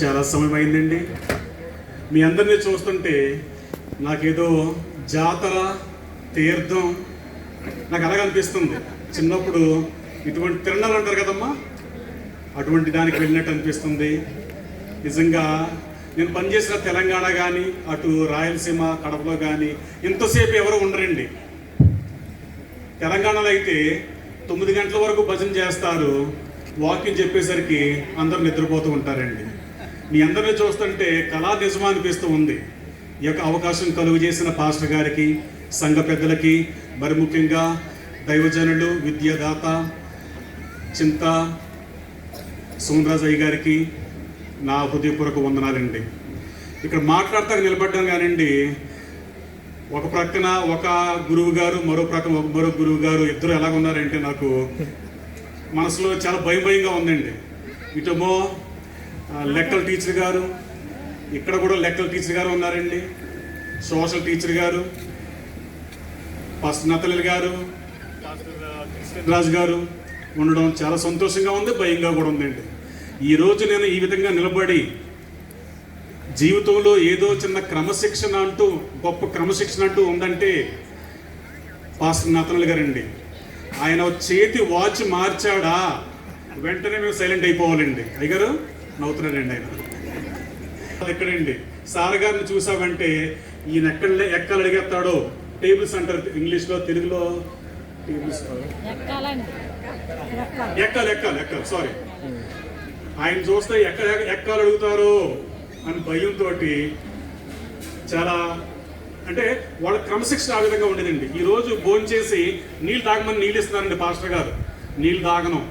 చాలా సమయం అయిందండి. మీ అందరినీ చూస్తుంటే నాకేదో జాతర తీర్థం నాకు అలాగ అనిపిస్తుంది. చిన్నప్పుడు ఇటువంటి తిరణాలు అంటారు కదమ్మా, అటువంటి దానికి వెళ్ళినట్టు అనిపిస్తుంది. నిజంగా నేను పనిచేసిన తెలంగాణ కానీ అటు రాయలసీమ కడపలో కానీ ఇంతసేపు ఎవరు ఉండరండి. తెలంగాణలో అయితే 9 గంటల వరకు భజన చేస్తారు, వాకింగ్ చెప్పేసరికి అందరూ నిద్రపోతూ ఉంటారండి. మీ అందరినీ చూస్తుంటే కళా నిజమా అనిపిస్తూ ఉంది. ఈ యొక్క అవకాశం కలుగు చేసిన పాస్టర్ గారికి, సంఘ పెద్దలకి, మరి ముఖ్యంగా దైవజనులు, విద్యాదాత చింత సోమరాజయ్య గారికి నా హృదయపూర్వక వందనాలండి. ఇక్కడ మాట్లాడతా నిలబడ్డాం కానండి, ఒక ప్రక్కన ఒక గురువు గారు, మరో ప్రక్కన మరో గురువు గారు, ఇద్దరు ఎలాగ ఉన్నారంటే నాకు మనసులో చాలా భయంగా ఉందండి. ఇటేమో లెక్కల టీచర్ గారు, ఇక్కడ కూడా లెక్కల టీచర్ గారు ఉన్నారండి, సోషల్ టీచర్ గారు, పాస్టర్ నతలి గారు, రాజు గారు ఉండడం చాలా సంతోషంగా ఉంది, భయంగా కూడా ఉందండి. ఈరోజు నేను ఈ విధంగా నిలబడి జీవితంలో ఏదో చిన్న క్రమశిక్షణ అంటూ, గొప్ప క్రమశిక్షణ అంటూ ఉందంటే పాస్టర్ నతనల్ గారండి. ఆయన చేతి వాచ్ మార్చాడా వెంటనే మేము సైలెంట్ అయిపోవాలండి. అయ్యగారు నవ్వుతున్నారండి. ఆయన ఎక్కడండి సార్ గారిని చూసామంటే ఈయన ఎక్కలు అడిగేస్తాడో, టేబుల్స్ అంటారు ఇంగ్లీష్లో, తెలుగులో టేబుల్స్ ఎక్కలు సారీ, ఆయన చూస్తే ఎక్కాలు అడుగుతారు అని భయంతో చాలా, అంటే వాళ్ళ క్రమశిక్షణ ఆ విధంగా ఉండేదండి. ఈరోజు భోజనం చేసి నీళ్ళు తాగమని నీళ్ళు ఇస్తున్నారండి పాస్టర్ గారు. నీళ్ళు తాగను,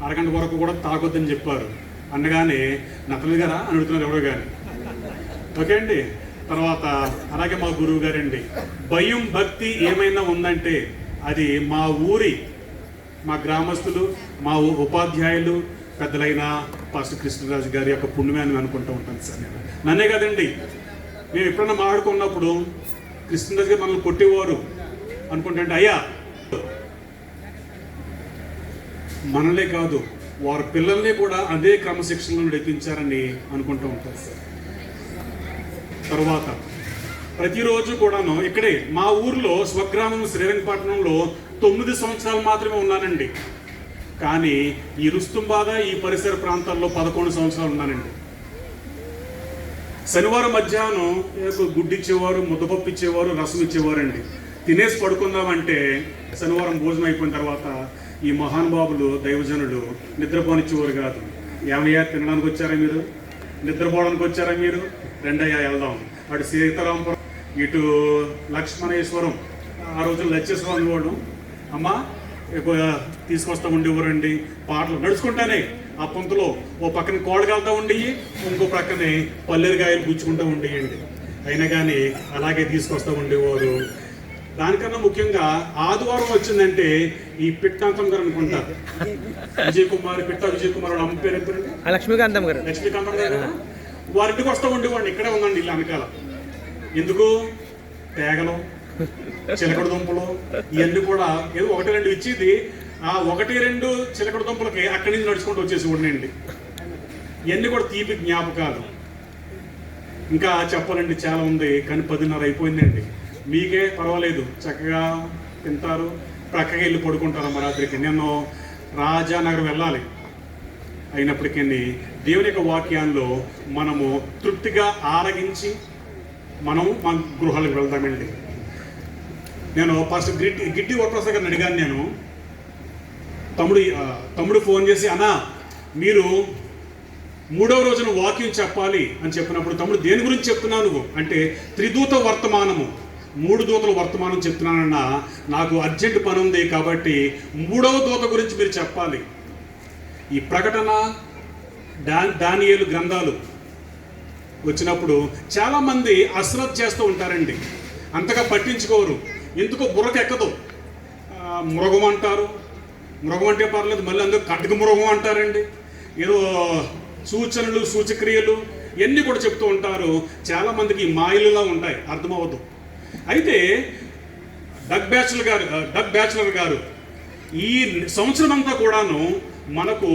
అరగంట వరకు కూడా తాగొద్దని చెప్పారు. అనగానే నతలి గారా అని అడుగుతున్నారు ఎవరో కానీ. ఓకే అండి. తర్వాత అలాగే మా గురువు గారండి, భయం భక్తి ఏమైనా ఉందంటే అది మా ఊరి, మా గ్రామస్తులు, మా ఉపాధ్యాయులు, పెద్దలైన పాస్టర్ కృష్ణరాజు గారి యొక్క పుణ్యమే అని అనుకుంటూ ఉంటాను సార్. నేను నన్నే కదండి, మేము ఎప్పుడన్నా మాట్లాడుకున్నప్పుడు కృష్ణరాజు గారు మనల్ని కొట్టేవారు అనుకుంటే, అయ్యా మనలే కాదు వారి పిల్లల్ని కూడా అదే క్రమశిక్షణలో నడిపించారని అనుకుంటూ ఉంటారు సార్. తర్వాత ప్రతిరోజు కూడాను ఇక్కడే మా ఊర్లో స్వగ్రామం శ్రీరంగపట్నంలో 9 సంవత్సరాలు మాత్రమే ఉన్నానండి. కానీ ఈ రుస్తుంబాద ఈ పరిసర ప్రాంతాల్లో 11 సంవత్సరాలు ఉన్నానండి. శనివారం మధ్యాహ్నం గుడ్డు ఇచ్చేవారు, ముద్దపప్పు ఇచ్చేవారు, రసం ఇచ్చేవారండి. తినేసి పడుకుందామంటే శనివారం భోజనం అయిపోయిన తర్వాత ఈ మహానుభావులు దైవజనులు నిద్రపోనిచ్చేవారు కాదు. ఏమయ్యా తినడానికి వచ్చారా మీరు, నిద్రపోవడానికి వచ్చారా మీరు, రెండయ్యా వెళ్దాం. అటు సీతారాంపురం, ఇటు లక్ష్మణేశ్వరం, ఆ రోజులు లచ్చేశ్వరం అనేవాడు, అమ్మ తీసుకొస్తా ఉండేవారండి. పాటలు నడుచుకుంటానే ఆ పొంతులో ఓ పక్కన కోడగలుగుతూ ఉండేవి, ఇంకో ప్రక్కనే పల్లెరుగాయలు గుచ్చుకుంటూ ఉండేయండి. అయినా కానీ అలాగే తీసుకొస్తూ ఉండేవారు. దానికన్నా ముఖ్యంగా ఆదివారం వచ్చిందంటే ఈ పిట్టాంతం గారు అనుకుంటారు, విజయ్ కుమార్ అమ్మ పేరు ఎప్పుడండి, లక్ష్మీకాంతం గారు వారింటికి వస్తూ ఉండేవాడిని. ఇక్కడే ఉందండి ఇల్లు వెనకాల. ఎందుకు తేగలు, చిలకడ దుంపలు ఇవన్నీ కూడా ఏదో 1-2 ఇచ్చేది. ఆ 1-2 చిలకడ దుంపలకి అక్కడి నుంచి నడుచుకుంటూ వచ్చేసి ఉండండి. ఇవన్నీ కూడా తీపి జ్ఞాపకాలు. ఇంకా చెప్పాలండి చాలా ఉంది, కానీ 10:30 అయిపోయిందండి. మీకే పర్వాలేదు, చక్కగా తింటారు, ప్రక్కగా వెళ్ళి పడుకుంటారు అమ్మ రాత్రికి. నేను రాజానగరం వెళ్ళాలి. అయినప్పటికీ దేవుని యొక్క వాక్యాల్లో మనము తృప్తిగా ఆరగించి మనము మన గృహాలకు వెళ్తామండి. నేను ఫస్ట్ గిడ్డి వరప్రసాద్ గారిని అడిగాను. నేను తమ్ముడు ఫోన్ చేసి, అన్నా మీరు 3వ రోజున వాక్యం చెప్పాలి అని చెప్పినప్పుడు, తమ్ముడు దేని గురించి చెప్తున్నావు నువ్వు అంటే, త్రిదూత వర్తమానము, 3 దూతల వర్తమానం చెప్తున్నానన్నా, నాకు అర్జెంట్ పని ఉంది కాబట్టి 3వ దూత గురించి మీరు చెప్పాలి. ఈ ప్రకటన, దానియేలు గ్రంథాలు వచ్చినప్పుడు చాలామంది అశ్రద్ధ చేస్తూ ఉంటారండి, అంతగా పట్టించుకోరు. ఎందుకో బుర్రకు ఎక్కదు. మృగం అంటారు, మృగం అంటే పర్లేదు, మళ్ళీ అందుకు ఖడ్గ మృగం అంటారండి. ఏదో సూచనలు, సూచక్రియలు ఇవన్నీ కూడా చెప్తూ ఉంటారు. చాలామందికి మాయలులా ఉంటాయి, అర్థమవద్దు. అయితే డగ్ బ్యాచులర్ గారు ఈ సంవత్సరం అంతా కూడాను మనకు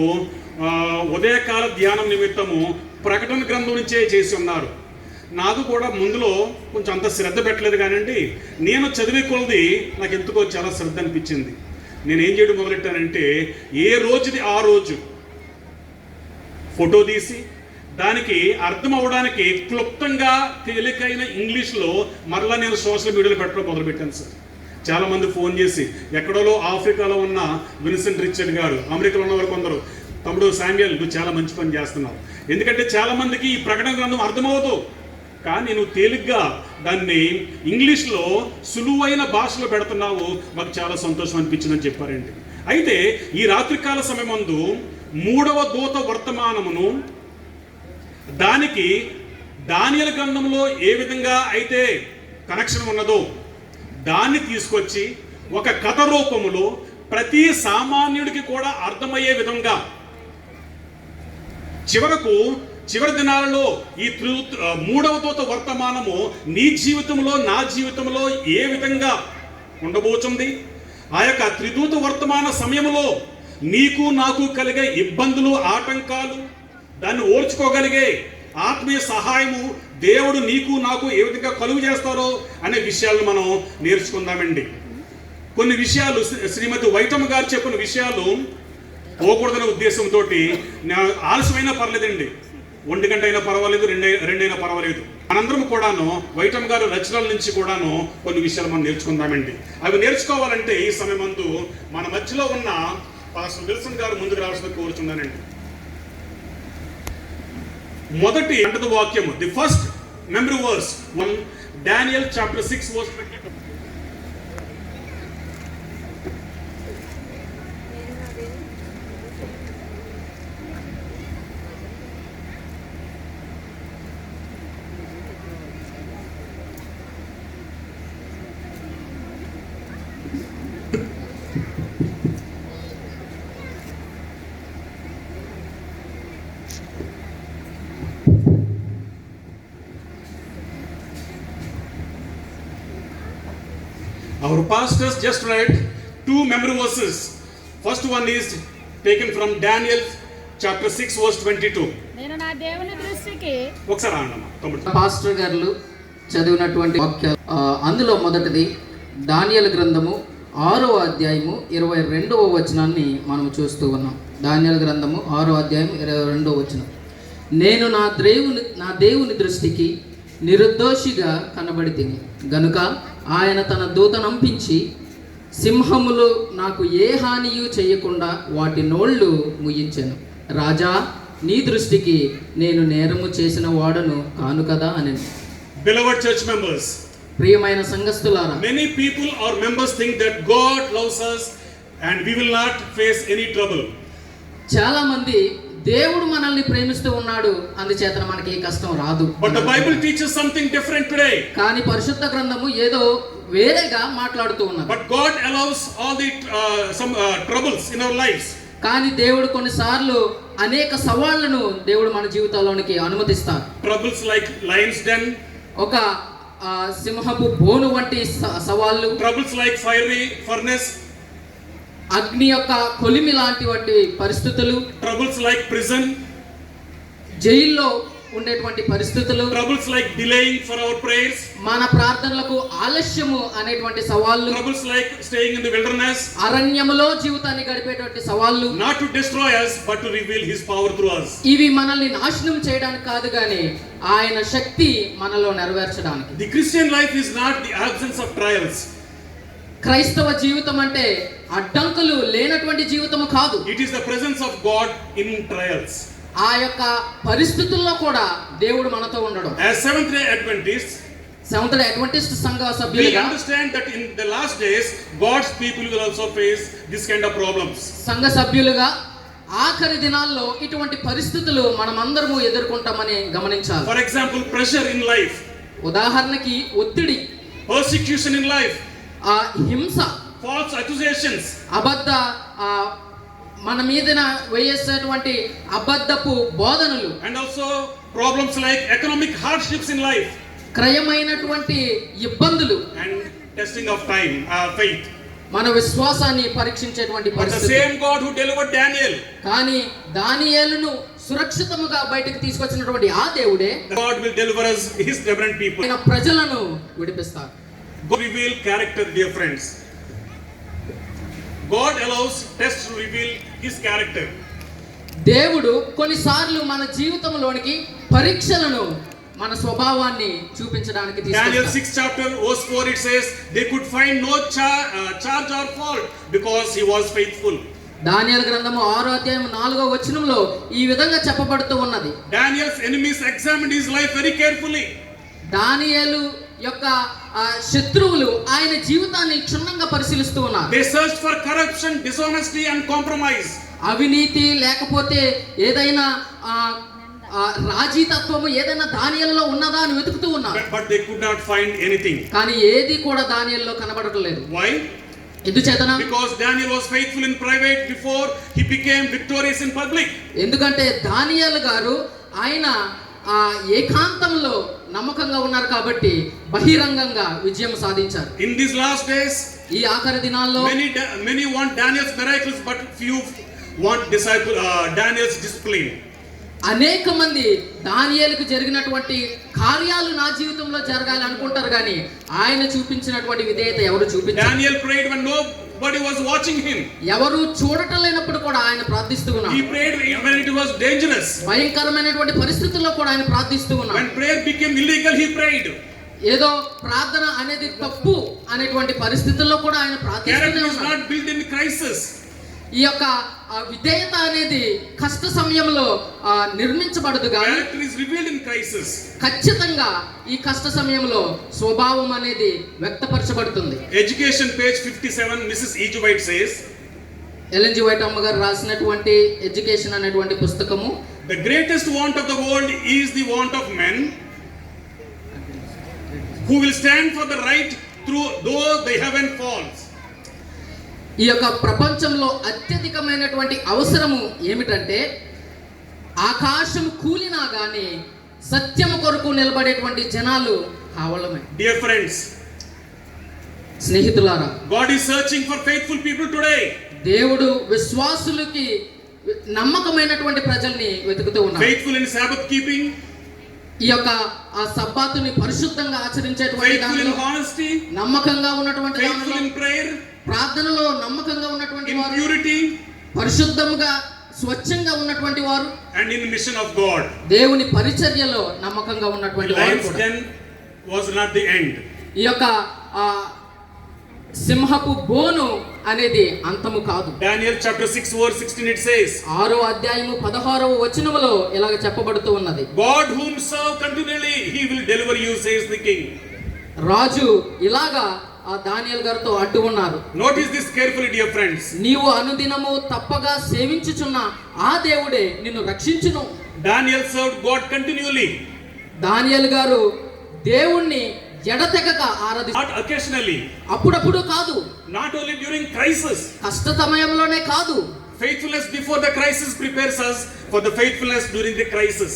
ఉదయకాల ధ్యానం నిమిత్తము ప్రకటన గ్రంథం నుంచే చేసి ఉన్నారు. నాకు కూడా ముందులో కొంచెం అంత శ్రద్ధ పెట్టలేదు కానండి, నేను చదివే కొలది నాకు ఎందుకో చాలా శ్రద్ధ అనిపించింది. నేను ఏం చేయడం మొదలెట్టానంటే, ఏ రోజుది ఆ రోజు ఫోటో తీసి దానికి అర్థం అవ్వడానికి క్లుప్తంగా తేలికైన ఇంగ్లీష్లో మరలా నేను సోషల్ మీడియాలో పెట్టడం మొదలుపెట్టాను సార్. చాలామంది ఫోన్ చేసి, ఎక్కడో ఆఫ్రికాలో ఉన్న విన్సెంట్ రిచర్డ్ గారు, అమెరికాలో ఉన్నవారు కొందరు, తమ్ముడు శామ్యుయల్ నువ్వు చాలా మంచి పని చేస్తున్నావు, ఎందుకంటే చాలామందికి ఈ ప్రకటన గ్రంథం అర్థమవుతూ, కానీ నువ్వు తేలిగ్గా దాన్ని ఇంగ్లీష్లో సులువైన భాషలో పెడుతున్నావు, మాకు చాలా సంతోషం అనిపించిందని చెప్పారండి. అయితే ఈ రాత్రికాల సమయమందు 3వ దూత వర్తమానమును దానికి దానియేలు గ్రంథంలో ఏ విధంగా అయితే కనెక్షన్ ఉన్నదో దాన్ని తీసుకొచ్చి ఒక కథ రూపములో ప్రతి సామాన్యుడికి కూడా అర్థమయ్యే విధంగా చివరి దినాలలో ఈ 3వ దూత వర్తమానము నీ జీవితంలో నా జీవితంలో ఏ విధంగా ఉండబోతుంది, ఆ యొక్క త్రిదూత వర్తమాన సమయంలో నీకు నాకు కలిగే ఇబ్బందులు, ఆటంకాలు, దాన్ని ఓర్చుకోగలిగే ఆత్మీయ సహాయము దేవుడు నీకు నాకు ఏ విధంగా కలుగు చేస్తారో అనే విషయాలను మనం నేర్చుకుందామండి. కొన్ని విషయాలు శ్రీమతి వైటమ్మ గారు చెప్పిన విషయాలు పోకూడదనే ఉద్దేశంతో ఆలస్యమైనా పర్లేదండి, 1 గంట అయినా పర్వాలేదు, రెండైనా పర్వాలేదు, మనందరం కూడాను వైటమ్ గారు రచనల నుంచి కూడాను కొన్ని విషయాలు మనం నేర్చుకుందామండి. అవి నేర్చుకోవాలంటే ఈ సమయమందు మన మధ్యలో ఉన్న పాస్టర్ విల్సన్ గారు ముందుకు రావాల్సిన కోరుచున్నానండి. మొదటి అంటది వాక్యము, the first memory verse 1 Daniel chapter 6 verse 22. Our pastors just read 2 memory verses. First one is taken from Daniel chapter 6 verse 22. నేను నా దేవుని దృష్టికి ఒకసారి అన్నమా తమ్ముడు. పాస్టర్ గారు చదివినటువంటి వాక్యాలు, అందులో మొదటిది దానియేలు గ్రంథము 6వ అధ్యాయము 22వ వచనాన్ని మనం చూస్తూ ఉన్నాం. దానియేలు గ్రంథము 6వ అధ్యాయం 22వ వచనం. నేను నా దేవుని దృష్టికి నిర్దోషిగా కనబడితిని గనుక ఆయన తన దూతనంపించి సింహములు నాకు ఏ హానియు చేయకుండా వాటి నోళ్ళు ముయించెను. రాజా, నీ దృష్టికి నేను నేరము చేసిన వాడను కాను కదా అని. Beloved church members, ప్రియమైన సంఘస్థులారా, many people or members think that God loves us and we will not face any trouble. చాలా మంది దేవుడు మనల్ని ప్రేమిస్తూ ఉన్నాడు, అందుచేత మనకి ఏ కష్టం రాదు. But the Bible teaches something different today. కానీ పరిశుద్ధ గ్రంథము ఏదో వేరేగా మాట్లాడుతూ ఉన్నది. But God allows all the some troubles in our lives. కానీ దేవుడు కొన్నిసార్లు అనేక సవాళ్లను దేవుడు మన జీవితాల్లోనికి అనుమతిస్తాడు. Troubles like lion's den, ఒక సింహపు బోను వంటి సవాళ్ళు, troubles like fiery furnace, అగ్ని యొక్క కొలిమి లాంటి వంటి పరిస్థితులు, troubles like prison, జైల్లో ఉండేటువంటి పరిస్థితులు, troubles like delaying for our prayers, మన ప్రార్థనలకు ఆలస్యము అనేటువంటి సవాళ్ళు, troubles like staying in the wilderness, అరణ్యములో జీవితాన్ని గడిపేటువంటి సవాళ్ళు, not to destroy us but to reveal his power through us. ఇవి మనల్ని నాశనం చేయడానికి కాదు కానీ ఆయన శక్తి మనలో నెరవేర్చడానికి. The Christian life is not the absence of trials. క్రైస్తవ జీవితం అంటే అడ్డంకులు లేనటువంటి జీవితము కాదు. It is the presence of God in trials. ఆ యొక్క పరిస్థితుల్లో కూడా దేవుడు మనతో ఉండడం. As Seventh-day Adventists, seventh day Adventist సంఘ we సభ్యులుగా understand that in the last days God's people will also face this kind of problems. సంఘ సభ్యులుగా ఆఖరి దినాల్లో ఇటువంటి పరిస్థితులు మనమందరము ఎదుర్కొంటామని గమనించాలి. For example, pressure in life, ఉదాహరణకి ఒత్తిడి, persecution in life, హింస, false accusations, అబద్ధ మన మీదన వేసేటువంటి అబద్ధపు బోధనలు, and also problems like economic hardships in life, క్రయమైనటువంటి ఇబ్బందులు, and testing of time, faith. మన విశ్వాసాన్ని పరీక్షించేటువంటి But the పరిస్థితి. same God who delivered Daniel, కానీ దానియేలును సురక్షితముగా బయటకు తీసుకొచ్చినటువంటి ఆ దేవుడే God will deliver us, his remnant people. ఆయన ప్రజలను విడిపిస్తారు. God reveal character, dear friends. God allows tests to reveal his character. దేవుడు కొన్నిసార్లు మన జీవితంలోనికి పరీక్షలను మన స్వభావాన్ని చూపించడానికి Daniel తీసుకొస్తాడు. 6 chapter verse 4 it says they could find no charge or fault because he was faithful. దానియేలు గ్రంథము 6వ అధ్యాయం 4వ వచనంలో ఈ విధంగా చెప్పబడుతూ ఉన్నది. Daniel's enemies examined his life very carefully. దానియేలు యొక్క శత్రువులు ఆయన జీవితాన్ని క్షుణ్ణంగా పరిశీలిస్తూ ఉన్నారు. They searched for corruption, dishonesty and compromise. అవినీతి లేకపోతే ఏదైనా రాజీతత్వము ఏదైనా దానియేలులో ఉన్నదా అని వెతుకుతూ ఉన్నారు. But they could not find anything. కానీ ఏది కూడా దానియేలులో కనబడట్లేదు. Why? ఎందుచేతన? Because Daniel was faithful in private before he became victorious in public. ఎందుకంటే దానియేలు గారు ఆయన ఏకాంతంలో నమ్మకంగా ఉన్నారు కాబట్టి బహిరంగంగా విజయం సాధించారు. In these last days, ఈ ఆఖరి దినాల్లో many want Daniel's miracles, but few want Daniel's discipline. అనేక మంది దానియేలుకు జరిగినటువంటి కార్యాలు నా జీవితంలో జరగాలి అనుకుంటారు కానీ ఆయన చూపించినటువంటి విధేయత ఎవరు చూపించారు? Daniel prayed when nobody was watching him. ఎవరు చూడటం లేనప్పుడు కూడా ఆయన ప్రార్థిస్తూ ఉన్నారు. He prayed when it was dangerous. భయంకరమైనటువంటి పరిస్థితుల్లో కూడా ఆయన ప్రార్థిస్తూ ఉన్నారు. When prayer became illegal, he prayed. ఏదో ప్రార్థన అనేది తప్పు అనేటువంటి పరిస్థితుల్లో కూడా ఆయన ప్రార్థిస్తూ Character is ఉన్నారు. not built in crisis. ఈ యొక్క విధేయత అనేది కష్ట సమయంలో నిర్మించబడదు కానీ Character is revealed in crisis. ఖచ్చితంగా ఈ కష్ట సమయంలో స్వభావం అనేది వ్యక్తపరచబడుతుంది. Education page 57, Mrs. E. G. White says, LNG white అమ్మ గారు రాసినటువంటి ఎడ్యుకేషన్ అనేటువంటి పుస్తకము, the greatest want of the world is the want of men who will stand for the right through though the heaven falls. ఈ యొక్క ప్రపంచంలో అత్యధికమైనటువంటి అవసరము ఏమిటంటే ఆకాశం కూలినా గానీ సత్యము కొరకు నిలబడేటువంటి జనాలు కావాలమే. Dear friends, స్నేహితులారా, God is searching for faithful people today. దేవుడు విశ్వాసులకి నమ్మకమైనటువంటి ప్రజల్ని వెతుకుతూ ఉన్నాడు. Faithful in Sabbath keeping, ఈ యొక్క సబ్బాతుని పరిశుద్ధంగా ఆచరించేటువంటి faithful in దానిలో honesty, నమ్మకంగా ఉన్నటువంటి faithful దానిలో, in prayer, ప్రార్థనలో నమ్మకంగా ఉన్నటువంటి in వారు, purity పరిశుద్ధంగా స్వచ్ఛంగా ఉన్నటువంటి వారు, and in mission of God. దేవుని పరిచర్యలో నమ్మకంగా ఉన్నటువంటి వారు Lion's కూడా. den was not the end. ఈ యొక్క సింహపు బోను అనేది అంతము కాదు. Daniel chapter 6 verse 16 it says, 6వ అధ్యాయము 16వ వచనములో ఇలాగ చెప్పబడుతూ ఉన్నది. God whom serve continually he will deliver you, says the king. రాజు ఇలాగా దానియేలు గారితో అడ్డు ఉన్నారు. Notice this carefully, dear friends. నీవు అనుదినము తప్పగా సేవించుచున్న ఆ దేవుడే నిన్ను రక్షించును. Daniel served God continually, దానియేలు గారు దేవుణ్ణి ఎడతెగక ఆరాధిస్తారు. not occasionally, అప్పుడప్పుడు కాదు, not only during crisis. కష్ట సమయంలోనే కాదు. Faithfulness before the crisis prepares us for the faithfulness during the crisis.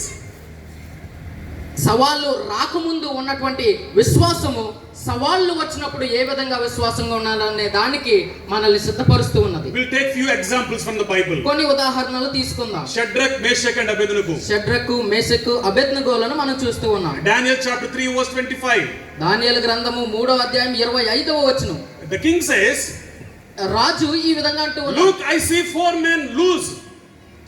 సవాళ్ళు రాకముందు ఉన్నటువంటి విశ్వాసము సవాళ్ళు వచ్చినప్పుడు ఏ విధంగా విశ్వాసంగా ఉండాలనే దానికి మనల్ని సిద్ధపరుస్తూ ఉన్నది. We'll take few examples from the Bible. కొన్ని ఉదాహరణలు తీసుకుందాం. Shadrach, Meshach and Abednego. షడ్రకు, మేషకు, అబేద్నెగోలను మనం చూస్తూ ఉన్నాం. Daniel chapter 3 verse 25. దానియేలు గ్రంథము 3వ అధ్యాయం 25వ వచనం. The king says, రాజు ఈ విధంగా అంటూ ఉన్నాడు, look, I see 4 men loose.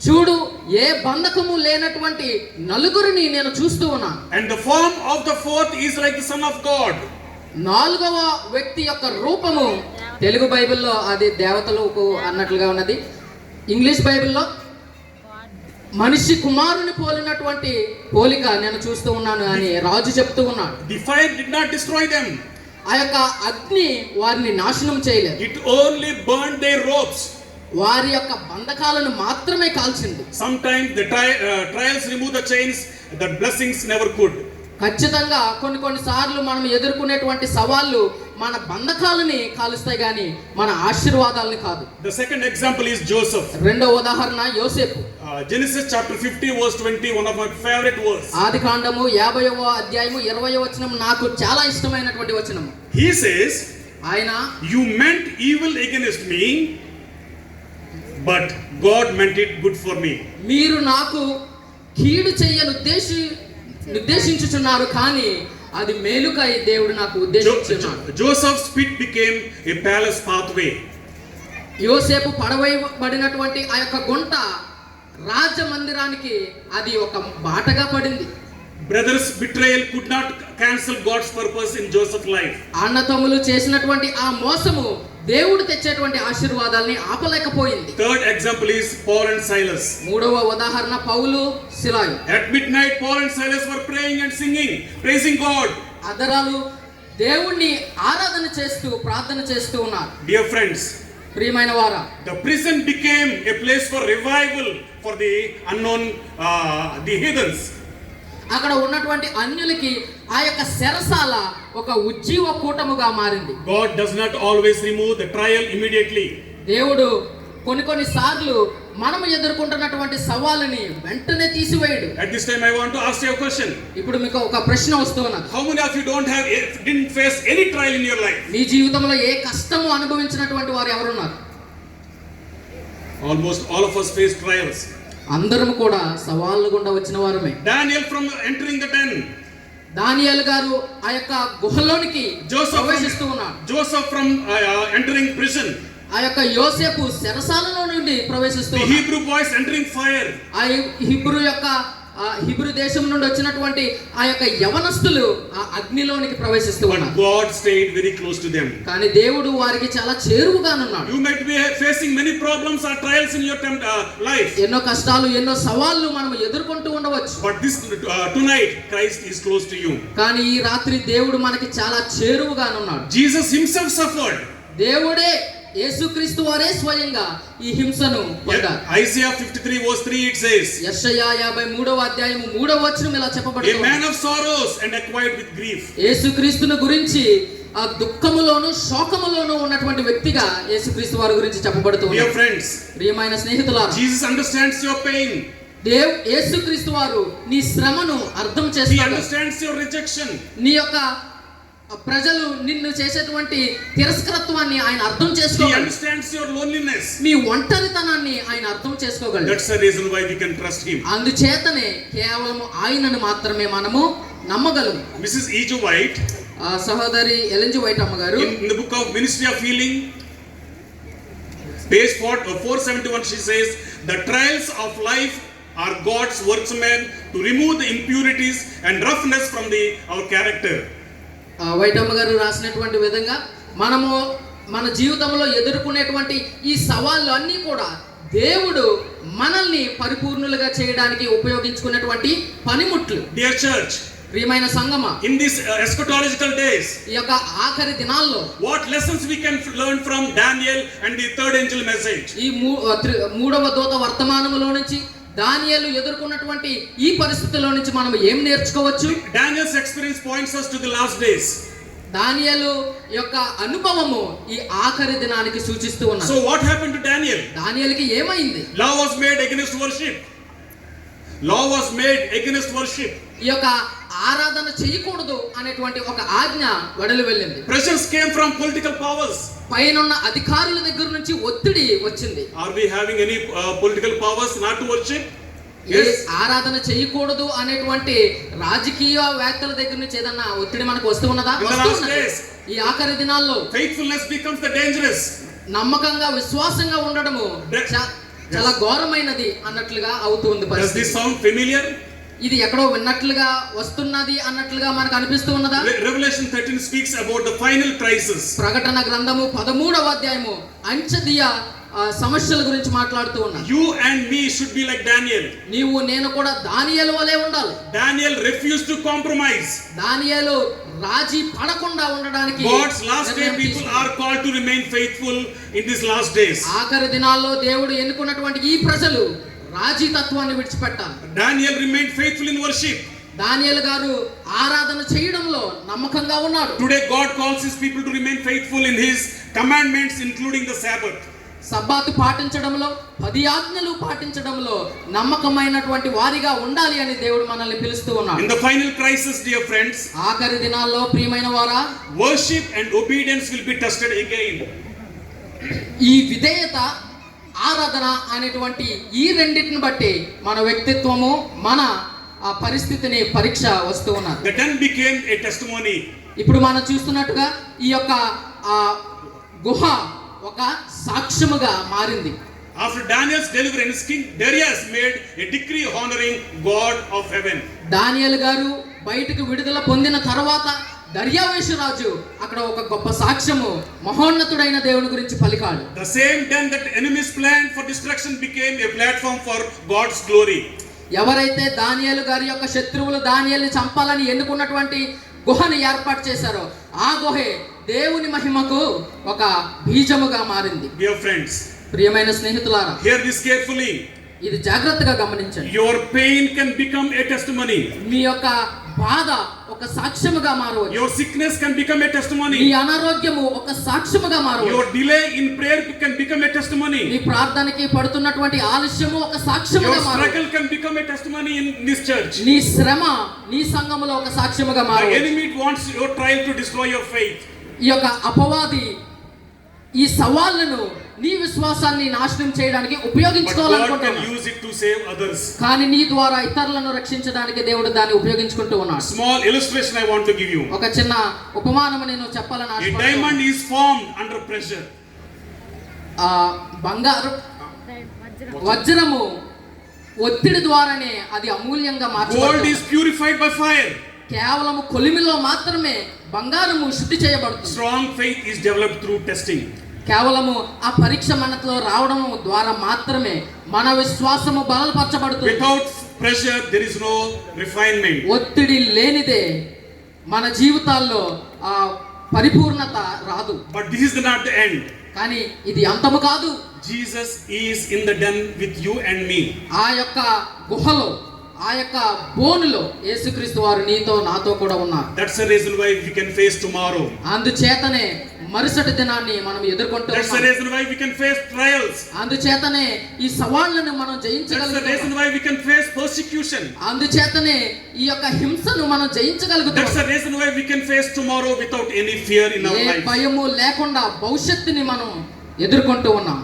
చూడు, ఏ బంధకము లేనటువంటి నలుగురిని నేను చూస్తూ ఉన్నా. And the form of the fourth is like the Son of God. 4వ వ్యక్తి యొక్క రూపము, తెలుగు బైబిల్లో అది దేవతలకు అన్నట్లుగా ఉన్నది. ఇంగ్లీష్ బైబిల్లో మనిషి కుమారుని పోలినటువంటి పోలిక నేను చూస్తూ ఉన్నాను అని రాజు చెప్తూ ఉన్నాడు. The fire did not destroy them. ఆ యొక్క అగ్ని వారిని నాశనం చేయలేదు. It only burned their ropes. వారి యొక్క బంధకాలను మాత్రమే కాల్చింది. Sometimes the trials remove the chains, the blessings never could. ఖచ్చితంగా కొన్ని సార్లు మనం ఎదుర్కొనేటువంటి సవాళ్ళు మన బంధకాలని కాలుస్తాయి కానీ మన ఆశీర్వాదాలని కాదు. The second example is Joseph. రెండవ ఉదాహరణ యోసేపు. Genesis chapter 50 verse 20, one of my favorite verse. ఆదికాండము 50వ అధ్యాయము 20వ వచనం నాకు చాలా ఇష్టమైనటువంటి వచనం. He says, ఆయన, you meant evil against me, but God meant it good for me. మీరు నాకు కీడు చెయ్యను నిర్దేశించుచున్నారు, కానీ అది మేలుకై దేవుడు నాకు ఉద్దేశించున్నాడు. Joseph's pit became a palace pathway. యోసేపు పడవేయబడినటువంటి ఆ యొక్క గుంట రాజమందిరానికి అది ఒక బాటగా పడింది. Brothers' betrayal could not cancel God's purpose in Joseph's life. అన్నతమ్ములు చేసినటువంటి ఆ మోసము దేవుడు తెచ్చేటువంటి ఆశీర్వాదాల్ని ఆపలేకపోయింది. Third example is Paul and Silas. మూడవ ఉదాహరణ పౌలు, సిలాయు. At midnight, Paul and Silas were praying and singing, praising God. అదరాలు దేవుణ్ణి ఆరాధన చేస్తూ ప్రార్థన చేస్తూ ఉన్నారు. Dear friends, ప్రియమైన వారా, the prison became a place for revival for the unknown, the heathens. అక్కడ ఉన్నటువంటి అన్యులకి ఆ యొక్క చెరసాల ఒక ఉజ్జీవ కూటముగా మారింది. God does not always remove the trial immediately. దేవుడు కొన్ని సార్లు మనము ఎదుర్కొంటున్నటువంటి సవాలుని వెంటనే తీసివేయడు. At this time I want to ask you a question. ఇప్పుడు మీకు ఒక ప్రశ్న వస్తున్నది. How many of you didn't face any trial in your life? మీ జీవితంలో ఏ కష్టము అనుభవించినటువంటి వారు ఎవరున్నారు? Almost all of us face trials. అందరము కూడా సవాళ్ళు గుండా వచ్చిన వారమే. Daniel from entering the den. దానియేలు గారు ఆ యొక్క గుహలోనికి ప్రవేశిస్తూ ఉన్నాడు. Joseph from entering prison. ఆ యొక్క యోసేపు చెరసాలలో నుండి ప్రవేశిస్తూ The Hebrew boys entering fire. ఆ హిబ్రూ దేశం నుండి వచ్చినటువంటి ఆ యొక్క యవనస్తులు ఆ అగ్నిలోనికి ప్రవేశిస్తూ ఉన్నారు. But God stayed very close to them. కానీ దేవుడు వారికి చాలా చేరువుగా ఉన్నాడు. You might be facing many problems or trials in your life. ఎన్నో కష్టాలు, ఎన్నో సవాళ్లు మనం ఎదుర్కొంటూ ఉండవచ్చు. But this tonight Christ is close to you. కానీ ఈ రాత్రి దేవుడు మనకి చాలా చేరువుగా ఉన్నాడు. Jesus himself suffered. దేవుడే యేసుక్రీస్తు వారే స్వయంగా ఈ హింసను పొందారు. Isaiah 53 verse 3 it says. యెషయా 53వ అధ్యాయము 3వ వచనం ఇలా చెప్పబడుతుంది. A man of sorrows and acquainted with grief. యేసుక్రీస్తును గురించి ఆ దుఃఖములోను శోకములోను ఉన్నటువంటి వ్యక్తిగా యేసుక్రీస్తు వారి గురించి చెప్పబడుతుంది. Dear friends, ప్రియమైన స్నేహితులారా, Jesus understands your pain. యేసుక్రీస్తు వారు నీ శ్రమను అర్థం He చేస్తాడు. understands your rejection. నీ యొక్క ప్రజలు నిన్ను చేసేటువంటి తిరస్కరత్వాన్ని ఆయన అర్థం He చేసుకోగలడు. understands your loneliness. మీ ఒంటరితనాన్ని ఆయన అర్థం చేసుకోగలడు. That's the reason why we can trust him. అందుచేతనే కేవలం ఆయనను మాత్రమే మనము నమ్మగలము. Mrs. E.J. White, సహోదరి ఎలెన్ వైట్ అమ్మగారు in the book of Ministry of Healing, page 471, she says, the trials of life are God's workmen to remove the impurities and roughness from our character. White అమ్మగారు రాసినటువంటి విధంగా మనము మన జీవితంలో ఎదుర్కొనేటువంటి ఈ సవాళ్ళు అన్నీ కూడా దేవుడు మనల్ని పరిపూర్ణులుగా చేయడానికి ఉపయోగించుకున్నటువంటి పనిముట్లు. Dear church, ప్రియమైన సంగమా, in these eschatological days, ఈ యొక్క ఆఖరి దినాల్లో what lessons we can learn from Daniel and the third angel message? ఈ మూడవ దూత వర్తమానములో నుంచి దానియేలు ఎదుర్కొన్నటువంటి ఈ పరిస్థితుల్లో నుంచి మనం ఏం నేర్చుకోవచ్చు? Daniel's experience points us to the last days. దానియేలు యొక్క అనుభవము ఈ ఆఖరి దినానికి సూచిస్తూ ఉన్నది. So what happened to Daniel? దానియేలుకి ఏమైంది? Law was made against worship. Law was made against worship. ఈ యొక్క ఆరాధన చేయకూడదు అనేటువంటి ఒక ఆజ్ఞ వెడలి వెళ్ళింది. Pressures came from political powers. పైనున్న అధికారుల దగ్గర నుంచి ఒత్తిడి వచ్చింది. Are we having any political powers not to worship? Yes. ఆరాధన చేయకూడదు అనేటువంటి రాజకీయ వేత్తల దగ్గర నుంచి ఏదన్నా ఒత్తిడి మనకు వస్తూ ఉన్నదా? ఈ ఆఖరి దినాల్లో faithfulness becomes the dangerous. నమ్మకంగా విశ్వాసంగా ఉండడము చాలా ఘోరమైనది అన్నట్లుగా అవుతుంది. Does this sound familiar? ఇది ఎక్కడో విన్నట్లుగా వస్తున్నది అన్నట్లుగా మనకు అనిపిస్తూ ఉన్నదా? Revelation 13 speaks about the final crisis. ప్రకటన గ్రంథము 13వ అధ్యాయము అంచెదియ సమస్యల గురించి మాట్లాడుతూ ఉన్నా. You and me should be like Daniel. నీవు నేను కూడా దానియేలు వలె ఉండాలి. Daniel refused to compromise. దానియేలు రాజీ పడకుండా ఉండడానికి God's last day people are called to remain faithful in these last days. ఆఖరి దినాల్లో దేవుడు ఎన్నుకున్నటువంటి ఈ ప్రజలు రాజీ తత్వాన్ని విడిచిపెట్టాలి. Daniel remained faithful in worship. దానియేలు గారు ఆరాధన చేయడంలో నమ్మకంగా ఉన్నాడు. Today God calls his people to remain faithful in his commandments, including the Sabbath. సబ్బాతు పాటించడంలో 10 ఆజ్ఞలు పాటించడంలో నమ్మకమైనటువంటి వారిగా ఉండాలి అని దేవుడు మనల్ని పిలుస్తూ ఉన్నాడు. In the final crisis, dear friends, ఆఖరి దినాల్లో ప్రియమైన వారా, worship and obedience will be tested again. ఈ విధేయత ఆరాధన అనేటువంటి ఈ రెండింటిని బట్టి మన వ్యక్తిత్వము, మన పరిస్థితిని పరీక్ష వస్తూ ఉన్నది. The den became a testimony. ఇప్పుడు మనం చూస్తున్నట్టుగా ఈ యొక్క గుహ ఒక సాక్ష్యముగా మారింది. After Daniel's deliverance, King Darius made a decree honoring God of heaven. దానియేలు గారు బయటకు విడుదల పొందిన తర్వాత దర్యావేషు రాజు అక్కడ ఒక గొప్ప సాక్ష్యము మహోన్నతుడైన దేవుని గురించి పలికాడు. The same den that enemies planned for destruction became a platform for God's glory. ఎవరైతే దానియేలు గారి యొక్క శత్రువులు దానియేలుని చంపాలని ఎన్నుకున్నటువంటి గుహను ఏర్పాటు చేశారో ఆ గుహే దేవుని మహిమకు ఒక బీజముగా మారింది. Dear friends, ప్రియమైన స్నేహితులారా, hear this carefully. ఇది జాగ్రత్తగా గమనించండి. Your pain can become a testimony. మీ యొక్క బాధ ఒక సాక్ష్యముగా మారవచ్చు. Your sickness can become a testimony. మీ అనారోగ్యము ఒక సాక్ష్యముగా మారవచ్చు. Your delay in prayer can become a testimony. మీ ప్రార్థనకి పడుతున్నటువంటి ఆలస్యము ఒక సాక్ష్యముగా Your మారవచ్చు. struggle can become a testimony in this church. నీ శ్రమ నీ సంఘములో ఒక సాక్ష్యముగా The మారవచ్చు. enemy wants your trial to destroy your faith. ఈ యొక్క అపవాది ఈ సవాళ్లను నీ విశ్వాసాన్ని నాశనం చేయడానికి But God ఉపయోగించుకోవాలనుకుంటున్నాడు. can use it to save others. కానీ నీ ద్వారా ఇతరులను రక్షించడానికి దేవుడు దాన్ని ఉపయోగించుకుంటూ ఉన్నాడు. Small illustration I want to give you. ఒక చిన్న ఉపమానము నేను చెప్పాలని A ఆశపడుతున్నాను. diamond is formed under pressure. బంగారు వజ్రము ఒత్తిడి ద్వారానే అది అమూల్యంగా Gold మార్చబడుతుంది. is purified by fire. కేవలము కొలిమిలో మాత్రమే బంగారము శుద్ధి చేయబడుతుంది. Strong faith is developed through testing. కేవలము ఆ పరీక్ష మనతో రావడం ద్వారా మాత్రమే మన విశ్వాసము బలపరచబడుతుంది. Without pressure there is no refinement. ఒత్తిడి లేనిదే మన జీవితాల్లో ఆ పరిపూర్ణత రాదు. But this is not the end. కానీ ఇది అంతము కాదు. Jesus is in the den with you and me. ఆ యొక్క గుహలో, ఆ యొక్క బోనులో యేసుక్రీస్తు వారు నీతో నాతో కూడా ఉన్నారు. That's the reason why we can face tomorrow. అందుచేతనే మరుసటి దినాన్ని మనం ఎదుర్కొంటూ That's the ఉన్నాం. reason why we can face trials. అందుచేతనే ఈ సవాళ్లను మనం That's the reason జయించగలుగుతాం. why we can face persecution. అందుచేతనే ఈ యొక్క హింసను మనం జయించగలుగుతాం. That's the reason why we can face tomorrow without any fear in our A life. భయము లేకుండా భవిష్యత్తుని మనం ఎదుర్కొంటూ ఉన్నాం.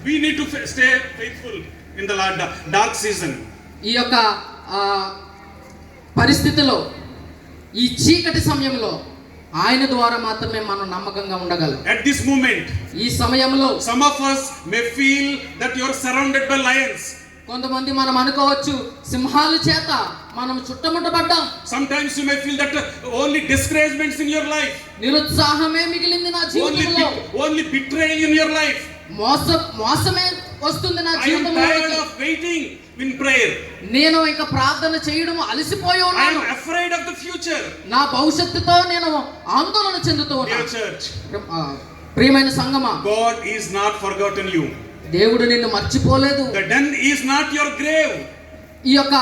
We need to stay faithful in the dark season. ఈ యొక్క పరిస్థితిలో, ఈ చీకటి సమయంలో ఆయన ద్వారా మాత్రమే మనం నమ్మకంగా ఉండగలం. At this moment, ఈ సమయంలో some of us may feel that you are surrounded by lions. కొంతమంది మనం అనుకోవచ్చు సింహాల చేత మనం చుట్టుముట్టబడ్డాం. Sometimes you may feel that only discouragements in your life, నిరుత్సాహమే మిగిలింది నా జీవితంలో, only betrayal in your life. మోసమే వస్తుంది నా I am జీవితంలో. tired of waiting in prayer. నేను ఇంకా ప్రార్థన చేయడం అలసిపోయి I ఉన్నాను. am afraid of the future. నా భవిష్యత్తుతో నేను ఆందోళన చెందుతూ Dear ఉన్నాను. church, ప్రియమైన సంగమా, God is not forgotten you. దేవుడు నిన్ను మర్చిపోలేదు. The den is not your grave. ఈ యొక్క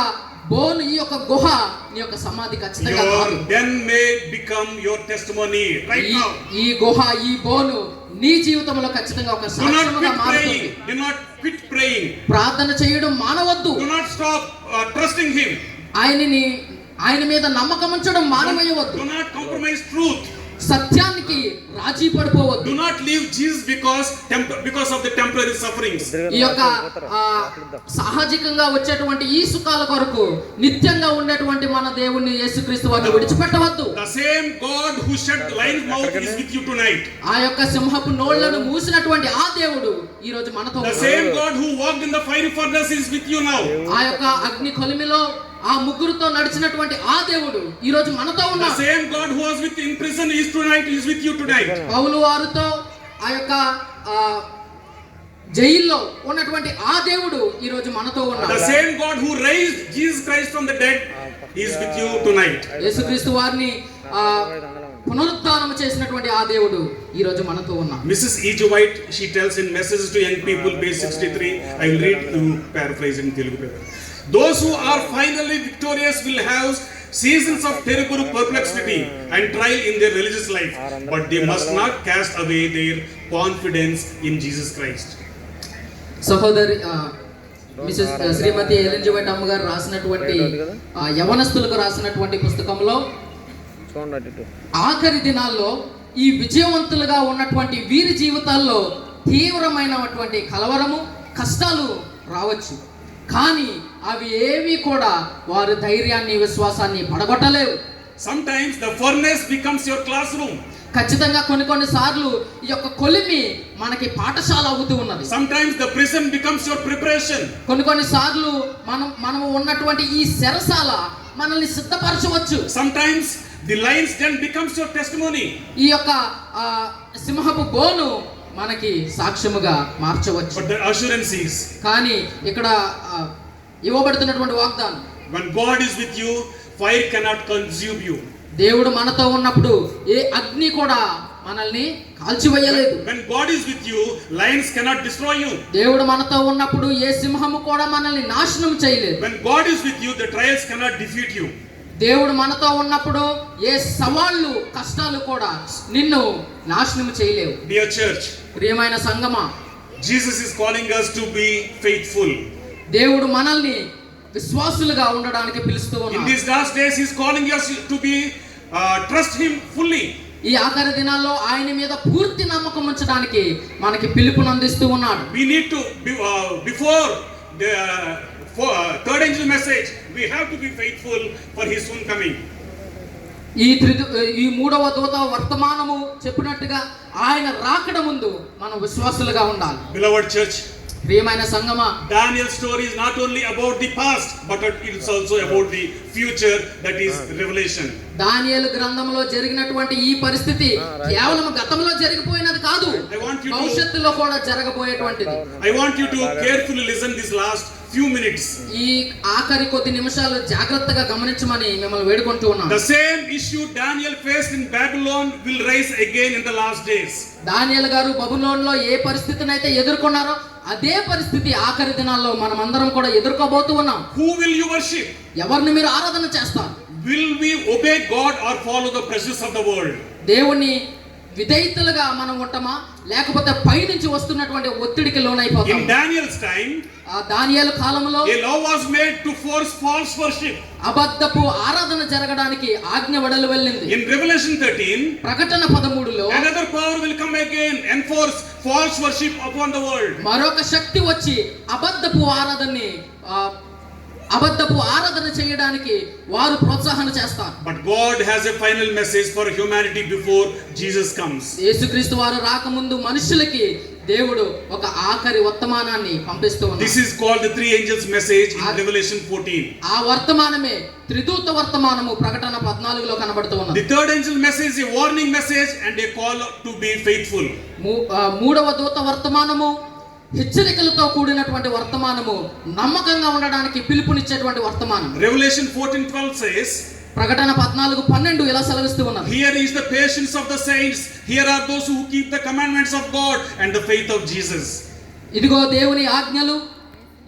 బోన్, ఈ యొక్క గుహ నీ యొక్క సమాధి ఖచ్చితంగా కాదు. Your den may become your testimony right now. ఈ గుహ, ఈ బోను నీ జీవితంలో ఖచ్చితంగా ఒక Do not సాక్ష్యముగా quit మారుతుంది. praying. Do not quit praying. ప్రార్థన చేయడం మానవద్దు. Do not stop trusting Him. ఆయన మీద నమ్మకం ఉంచడం మానవేయవద్దు. Do not compromise truth. సత్యానికి రాజీ పడిపోవద్దు. Do not leave Jesus because of the temporary sufferings. ఈ యొక్క సహజంగా వచ్చేటువంటి ఈ సుఖాల కొరకు నిత్యంగా ఉండేటువంటి మన దేవుణ్ణి యేసుక్రీస్తు వారిని విడిచిపెట్టవద్దు. The same God who shut lion's mouth is with you tonight. ఆ యొక్క సింహపు నోళ్లను మూసినటువంటి ఆ దేవుడు ఈ రోజు మనతో The same God who walked in the fiery furnace is with you now. ఆ యొక్క అగ్ని కొలిమిలో ఆ ముగ్గురుతో నడిచినటువంటి ఆ దేవుడు ఈ రోజు మనతో The ఉన్నాడు. same God who was in prison is with you tonight. పౌలు వారితో ఆ యొక్క జైల్లో ఉన్నటువంటి ఆ దేవుడు ఈ రోజు మనతో ఉన్నాడు. The same God who raised Jesus Christ from the dead is with you tonight. యేసుక్రీస్తు వారిని పునరుద్ధానం చేసినటువంటి ఆ దేవుడు ఈ రోజు మనతో ఉన్నాడు. Mrs. E.G. White, she tells in Messages to Young People, page 63, I will read to paraphrase in Telugu paper. Those who are finally victorious will have seasons of terrible perplexity and trial in their religious life, but they must not cast away their confidence in Jesus Christ. సహోదరి Mrs శ్రీమతి Ellen G white అమ్మగారు రాసినటువంటి యవనస్తులకు రాసినటువంటి పుస్తకంలో ఆఖరి దినాల్లో ఈ విజయవంతులుగా ఉన్నటువంటి వీరి జీవితాల్లో తీవ్రమైనటువంటి కలవరము, కష్టాలు రావచ్చు, కానీ అవి ఏవి కూడా వారి ధైర్యాన్ని విశ్వాసాన్ని పడగొట్టలేవు. Sometimes the furnace becomes your classroom. ఖచ్చితంగా కొన్ని సార్లు ఈ యొక్క కొలిమి మనకి పాఠశాల అవుతూ ఉన్నది. Sometimes the prison becomes your preparation. కొన్ని సార్లు మనము ఉన్నటువంటి ఈ చెరసాల మనల్ని సిద్ధపరచవచ్చు. Sometimes the lion's den becomes your testimony. ఈ యొక్క సింహపు బోను మనకి సాక్ష్యముగా మార్చవచ్చు. But the assurance is, కానీ ఇక్కడ ఇవ్వబడుతున్నటువంటి వాగ్దానం, when God is with you, fire cannot consume you. దేవుడు మనతో ఉన్నప్పుడు ఏ అగ్ని కూడా మనల్ని కాల్చివేయలేదు. When God is with you, lions cannot destroy you. దేవుడు మనతో ఉన్నప్పుడు ఏ సింహము కూడా మనల్ని నాశనం చేయలేదు. When God is with you, the trials cannot defeat you. దేవుడు మనతో ఉన్నప్పుడు ఏ సవాళ్ళు కష్టాలు కూడా నిన్ను నాశనం చేయలేవు. Dear church, ప్రియమైన సంగమా, Jesus is calling us to be faithful. దేవుడు మనల్ని విశ్వాసులుగా ఉండడానికి పిలుస్తూ In ఉన్నాడు. these last days, He is calling us to be trust Him fully. ఈ ఆఖరి దినాల్లో ఆయన మీద పూర్తి నమ్మకం ఉంచడానికి మనకి పిలుపును అందిస్తూ ఉన్నాడు. We need to before the third angel message, we have to be faithful for His soon coming. ఈ మూడవ దూత వర్తమానము చెప్పినట్టుగా ఆయన రాకడ ముందు మనం విశ్వాసులుగా ఉండాలి. Beloved church, ప్రియమైన సంగమా, Daniel's story is not only about the past, but it is also about the future, that is Revelation. దానియేలు గ్రంథంలో జరిగినటువంటి ఈ పరిస్థితి కేవలం గతంలో జరిగిపోయినది కాదు, భవిష్యత్తులో కూడా జరగబోయేటువంటిది. I want you to carefully listen this last few minutes. ఈ ఆఖరి కొద్ది నిమిషాలు జాగ్రత్తగా గమనించమని మిమ్మల్ని వేడుకుంటూ ఉన్నాను. The same issue Daniel faced in Babylon will rise again in the last days. దానియేలు గారు బబులోనులో ఏ పరిస్థితిని అయితే ఎదుర్కొన్నారో అదే పరిస్థితి ఆఖరి దినాల్లో మనం అందరం కూడా ఎదుర్కోబోతూ ఉన్నాం. Who will you worship? ఎవరిని మీరు ఆరాధన చేస్తారు? Will we obey God or follow the pressures of the world? దేవుని విధేయతలుగా మనం ఉంటామా, లేకపోతే పైనుంచి వస్తున్నటువంటి ఒత్తిడికి లోనైపోతాం? In Daniel's time, దానియేలు కాలంలో a law was made to force false worship. అబద్ధపు ఆరాధన జరగడానికి ఆజ్ఞ వెడలు వెళ్ళింది. In Revelation 13, ప్రకటన 13లో another power will come again, enforce false worship upon the world. మరొక శక్తి వచ్చి అబద్ధపు ఆరాధన చేయడానికి వారు ప్రోత్సాహన చేస్తారు. But God has a final message for humanity before Jesus comes. యేసుక్రీస్తు వారు రాకముందు మనుషులకి దేవుడు ఒక ఆఖరి వర్తమానాన్ని పంపిస్తూ ఉన్నాడు. This is called the three angels message in Revelation 14. ఆ వర్తమానమే త్రిదూత వర్తమానము ప్రకటన 14లో కనబడుతూ ఉన్నది. The third angel message is a warning message and a call to be faithful. మూడవ దూత వర్తమానము హెచ్చరికలతో కూడినటువంటి వర్తమానము, నమ్మకంగా ఉండడానికి పిలుపునిచ్చేటువంటి వర్తమానం. Revelation 14:12 says, ప్రకటన 14:12 ఇలా సెలవిస్తూ ఉన్నది. Here is the patience of the saints, here are those who keep the commandments of God and the faith of Jesus. ఇదిగో దేవుని ఆజ్ఞలు,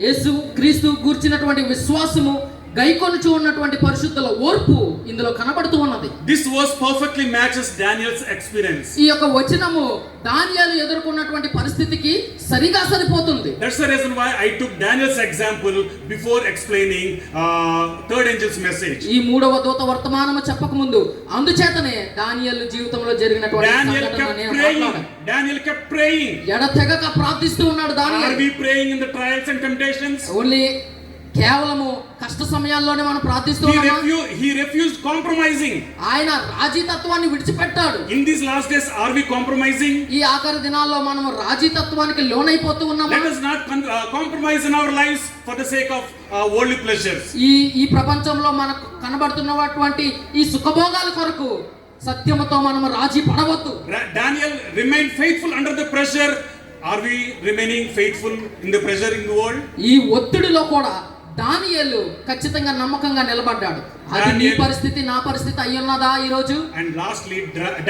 యేసు క్రీస్తు గూర్చినటువంటి విశ్వాసము, గైకొనుచు ఉన్నటువంటి పరిశుద్ధుల ఓర్పు ఇందులో కనబడుతూ ఉన్నది. This verse perfectly matches Daniel's experience. ఈ యొక్క వచనము దానియేలు ఎదుర్కొన్నటువంటి పరిస్థితికి సరిగా సరిపోతుంది. That's the reason why I took Daniel's example before explaining third angel's message. ఈ మూడవ దూత వర్తమానము చెప్పక ముందు అందుచేతనే దానియేలు జీవితంలో జరిగినటువంటి Daniel kept praying. ఎడతెగక ప్రార్థిస్తూ ఉన్నాడు దానియేలు. Are we praying in the trials and temptations? Only కేవలము కష్ట సమయాల్లోనే మనం ప్రార్థిస్తున్నామా? He refused compromising. ఆయన రాజీతత్వాన్ని విడిచిపెట్టాడు. In these last days, are we compromising? ఈ ఆఖరి దినాల్లో మనం రాజీతత్వానికి లోనైపోతూ ఉన్నామా? Let us not compromise in our lives for the sake of worldly pleasures. ఈ ప్రపంచంలో మనకు కనబడుతున్నటువంటి ఈ సుఖభోగాల కొరకు సత్యముతో మనం రాజీ పడవద్దు. Daniel remained faithful under the pressure. Are we remaining faithful in the pressure in the world? ఈ ఒత్తిడిలో కూడా దానియేలు ఖచ్చితంగా నమ్మకంగా నిలబడ్డాడు. అది నీ పరిస్థితి, నా పరిస్థితి అయ్యున్నదా ఈ రోజు? And lastly,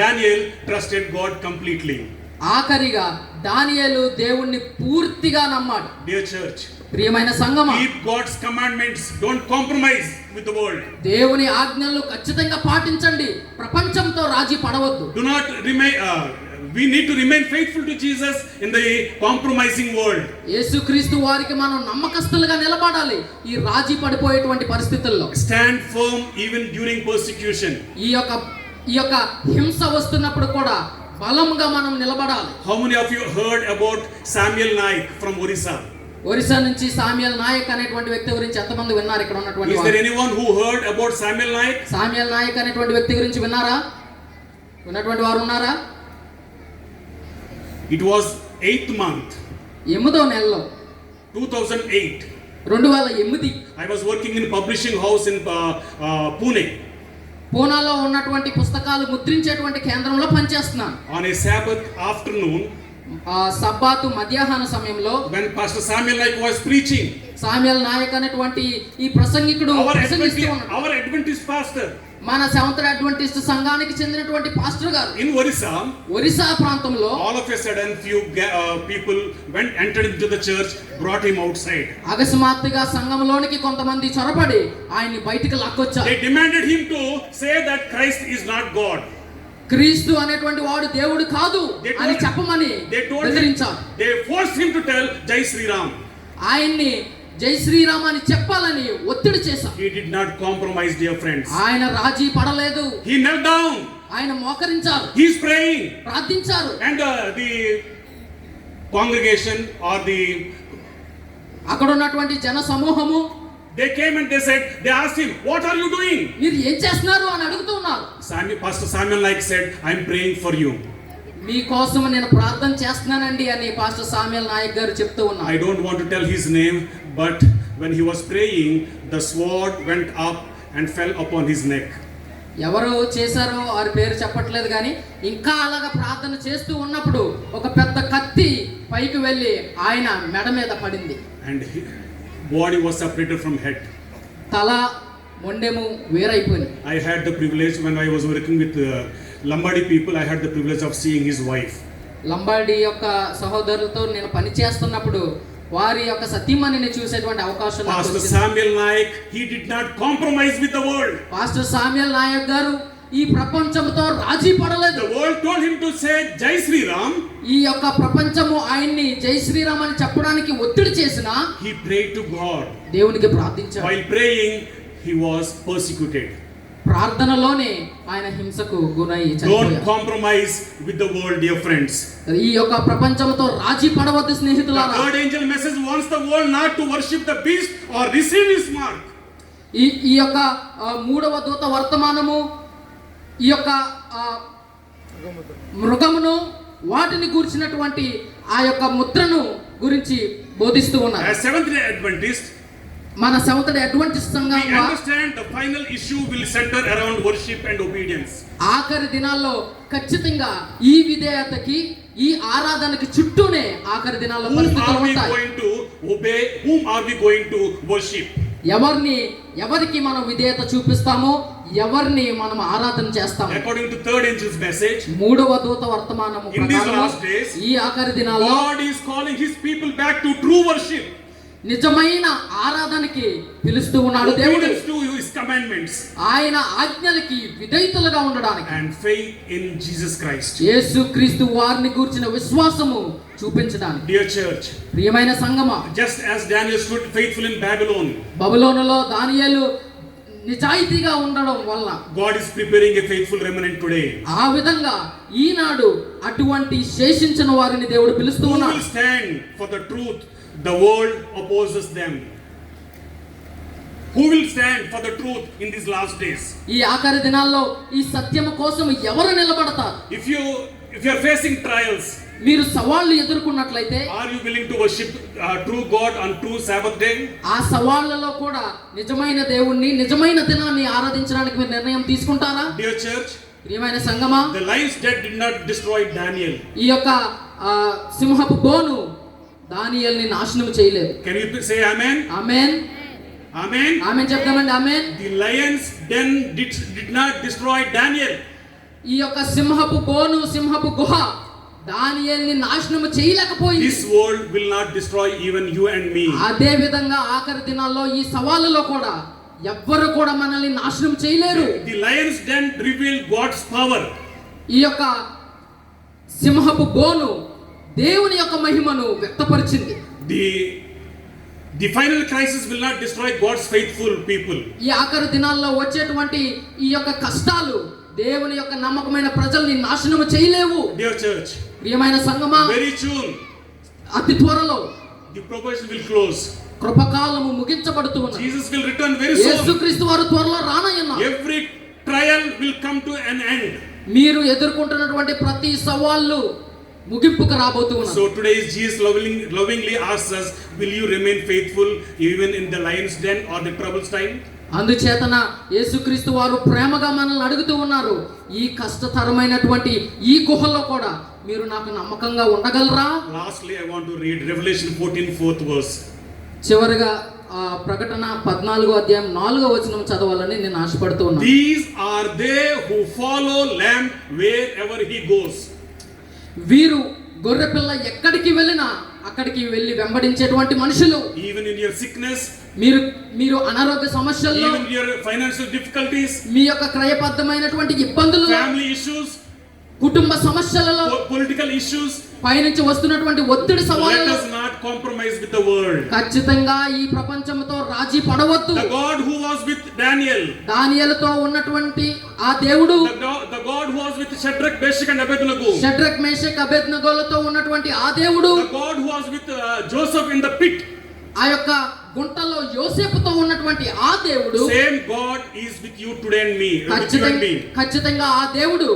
Daniel trusted God completely. ఆఖరిగా దానియేలు దేవుణ్ణి పూర్తిగా నమ్మాడు. Dear church, ప్రియమైన సంగమా, keep God's commandments, don't compromise with the world. దేవుని ఆజ్ఞలను ఖచ్చితంగా పాటించండి, ప్రపంచంతో రాజీ పడవద్దు. Do not remain we need to remain faithful to Jesus in the compromising world. యేసుక్రీస్తు వారికి మనం నమ్మకస్తులుగా నిలబడాలి ఈ రాజీ పడిపోయేటువంటి పరిస్థితుల్లో. Stand firm even during persecution. ఈ యొక్క హింస వస్తున్నప్పుడు కూడా బలంగా మనం నిలబడాలి. How many of you heard about Samuel Naik from Orissa? Orissa నుంచి సామ్యుయల్ నాయక్ అనేటువంటి వ్యక్తి గురించి ఎంతమంది విన్నారు ఇక్కడ ఉన్నటువంటి Is వారు? there anyone who heard about Samuel Naik? Samuel Naik అనేటువంటి వ్యక్తి గురించి విన్నారా? విన్నటువంటి వారు ఉన్నారా? It was 8th month, 8వ నెలలో 2008. 2008 I was working in publishing house in Pune. పూనాలో ఉన్నటువంటి పుస్తకాలు ముద్రించేటువంటి కేంద్రంలో పనిచేస్తున్నాను. On a Sabbath afternoon, సబ్బాతు మధ్యాహ్న సమయంలో when Pastor Samuel Naik was preaching, Samuel Naik అనేటువంటి ఈ ప్రసంగికుడు ప్రసంగిస్తూ ఉన్నాడు. our Adventist pastor మన సెవెంత్ డే అడ్వెంటిస్ట్ సంఘానికి చెందినటువంటి పాస్టర్ గారు in Orissa, ఒరిస్సా ప్రాంతంలో all of a sudden few people entered into the church, brought him outside. అకస్మాత్తుగా సంఘంలోనికి కొంతమంది చొరబడి ఆయన్ని బయటికి లాక్కొచ్చారు. They demanded him to say that Christ is not God. క్రీస్తు అనేటువంటి వాడు దేవుడు కాదు అని చెప్పమని బెదిరించారు. They forced him to tell Jai Sri Ram. ఆయన్ని జై శ్రీరామ్ అని చెప్పాలని ఒత్తిడి చేశారు. He did not compromise, dear friends. ఆయన రాజీ పడలేదు. He knelt down. ఆయన మోకరించారు. He is praying. ప్రార్థించారు. And the congregation or the అక్కడ ఉన్నటువంటి జన సమూహము they came and they asked him, what are you doing? మీరు ఏం చేస్తున్నారు అని అడుగుతూ ఉన్నారు. Pastor Samuel Naik said, I am praying for you. మీకోసం నేను ప్రార్థన చేస్తున్నానండి అని పాస్టర్ సామ్యుయల్ నాయక్ గారు చెప్తూ ఉన్నారు. I don't want to tell his name, but when he was praying, the sword went up and fell upon his neck. ఎవరు చేశారో వారి పేరు చెప్పట్లేదు కానీ ఇంకా అలాగా ప్రార్థన చేస్తూ ఉన్నప్పుడు ఒక పెద్ద కత్తి పైకి వెళ్ళి ఆయన మెడ మీద పడింది. And his body was separated from head. తల మొండెము వేరైపోయింది. I had the privilege when I was working with Lombardi people, I had the privilege of seeing his wife. Lambadi యొక్క సహోదరులతో నేను పని చేస్తున్నప్పుడు వారి యొక్క సతీమణిని చూసేటువంటి అవకాశం నాకు Pastor వచ్చింది. Samuel Naik, he did not compromise with the world. Pastor Samuel Naik గారు ఈ ప్రపంచంతో రాజీ పడలేదు. The world told him to say Jai Sri Ram. ఈ యొక్క ప్రపంచము ఆయన్ని జై శ్రీరామ్ అని చెప్పడానికి ఒత్తిడి చేసినా He prayed to God. దేవునికి ప్రార్థించాడు. While praying, he was persecuted. ప్రార్థనలోనే ఆయన హింసకు గురై Don't చనిపోయాడు. compromise with the world, dear friends. ఈ యొక్క ప్రపంచంతో రాజీ పడవద్దు The స్నేహితులారా. third angel message wants the world not to worship the beast or receive his mark. ఈ యొక్క మూడవ దూత వర్తమానము ఈ యొక్క మృగమును వాటిని గురించినటువంటి ఆ యొక్క ముద్రను గురించి బోధిస్తూ ఉన్నారు. As Seventh-day Adventist, మన సెవెంత్ డే అడ్వెంటిస్ట్ we సంఘంగా understand the final issue will center around worship and obedience. ఆఖరి దినాల్లో ఖచ్చితంగా ఈ విధేయతకి ఈ ఆరాధనకి చుట్టూనే ఆఖరి దినాల్లో Whom పరిస్థితులు are we ఉంటాయి. going to obey? Whom are we going to worship? ఎవరికి మనం విధేయత చూపిస్తామో ఎవరిని మనం ఆరాధన చేస్తాము. According to third angel's message, మూడవ దూత వర్తమానము in these ప్రకారం last days, ఈ ఆఖరి దినాల్లో God is calling his people back to true worship. నిజమైన ఆరాధనకి పిలుస్తూ ఉన్నాడు దేవుడు. Obedience to his commandments ఆయన ఆజ్ఞలకి విధేయతలుగా ఉండడానికి and faith in Jesus Christ. యేసుక్రీస్తు వారిని గూర్చిన విశ్వాసము చూపించడానికి. Dear church, ప్రియమైన సంగమా, just as Daniel stood faithful in Babylon, బబులోనులో దానియేలు నిజాయితీగా ఉండడం వల్ల God is preparing a faithful remnant today. ఆ విధంగా ఈనాడు అటువంటి శేషించిన వారిని దేవుడు పిలుస్తూ Who ఉన్నాడు. will stand for the truth? The world opposes them. Who will stand for the truth in these last days? ఈ ఆఖరి దినాల్లో ఈ సత్యము కోసం ఎవరు నిలబడతారు? If you are facing trials, మీరు సవాళ్లు ఎదుర్కొన్నట్లయితే are you willing to worship true God on true Sabbath day? ఆ సవాళ్లలో కూడా నిజమైన దేవుణ్ణి నిజమైన దినాన్ని ఆరాధించడానికి మీరు నిర్ణయం తీసుకుంటారా? Dear church, ప్రియమైన సంగమా, the lion's den did not destroy Daniel. ఈ యొక్క సింహపు బోను దానియేలుని నాశనం చేయలేదు. Can you say amen? Amen. Amen. ఆమేన్ చెప్తామండి. ఆమేన్. The lion's den did not destroy Daniel. ఈ యొక్క సింహపు బోను సింహపు గుహ దానియేలుని నాశనం చేయలేకపోయింది. This world will not destroy even you and me. అదే విధంగా ఆఖరి దినాల్లో ఈ సవాళ్ళలో కూడా ఎవ్వరు కూడా మనల్ని నాశనం చేయలేరు. The lion's den revealed God's power. ఈ యొక్క సింహపు బోను దేవుని యొక్క మహిమను వ్యక్తపరిచింది. The final crisis will not destroy God's faithful people. ఈ ఆఖరి దినాల్లో వచ్చేటువంటి ఈ యొక్క కష్టాలు దేవుని యొక్క నమ్మకమైన ప్రజల్ని నాశనం చేయలేవు. Dear church, ప్రియమైన సంగమా, very soon అతి త్వరలో the probation will close. కృపకాలము ముగించబడుతూ ఉన్నది. Jesus will return very soon. యేసుక్రీస్తు వారు త్వరలో రానయ్యున్నారు. Every trial will come to an end. మీరు ఎదుర్కొంటున్నటువంటి ప్రతి సవాళ్ళు ముగింపుకు రాబోతూ ఉన్నారు. So today Jesus lovingly asks us, will you remain faithful even in the lion's den or the troubles time? అందుచేతన యేసుక్రీస్తు వారు ప్రేమగా మనల్ని అడుగుతూ ఉన్నారు, ఈ కష్టతరమైనటువంటి ఈ గుహలో కూడా మీరు నాకు నమ్మకంగా ఉండగలరా? Lastly, I want to read Revelation 14 4th verse. చివరిగా ప్రకటన 14వ అధ్యాయం 4వ వచనం చదవాలని నేను ఆశపడుతూ ఉన్నాను. These are they who follow Lamb wherever he goes. వీరు గొర్రెపిల్ల ఎక్కడికి వెళ్ళినా అక్కడికి వెళ్ళి వెంబడించేటువంటి మనుషులు. Even in your sickness, మీరు అనారోగ్య సమస్యల్లో, even your financial difficulties, మీ యొక్క క్రయబద్ధమైనటువంటి ఇబ్బందులు, family issues, కుటుంబ సమస్యలలో, political issues, పైనుంచి వస్తున్నటువంటి ఒత్తిడి let సవాళ్ళలో us not compromise with the world. ఖచ్చితంగా ఈ ప్రపంచంతో రాజీ పడవద్దు. The God who was with Daniel, దానియేలుతో ఉన్నటువంటి ఆ దేవుడు, the God who was with Shadrach, Meshach and Abednego, Shadrach Meshach అబేద్నెగోలతో ఉన్నటువంటి ఆ దేవుడు, the God who was with Joseph in the pit, ఆ యొక్క గుంటలో యోసేపుతో ఉన్నటువంటి ఆ దేవుడు, same God is with you today and me, with you and me. ఖచ్చితంగా ఆ దేవుడు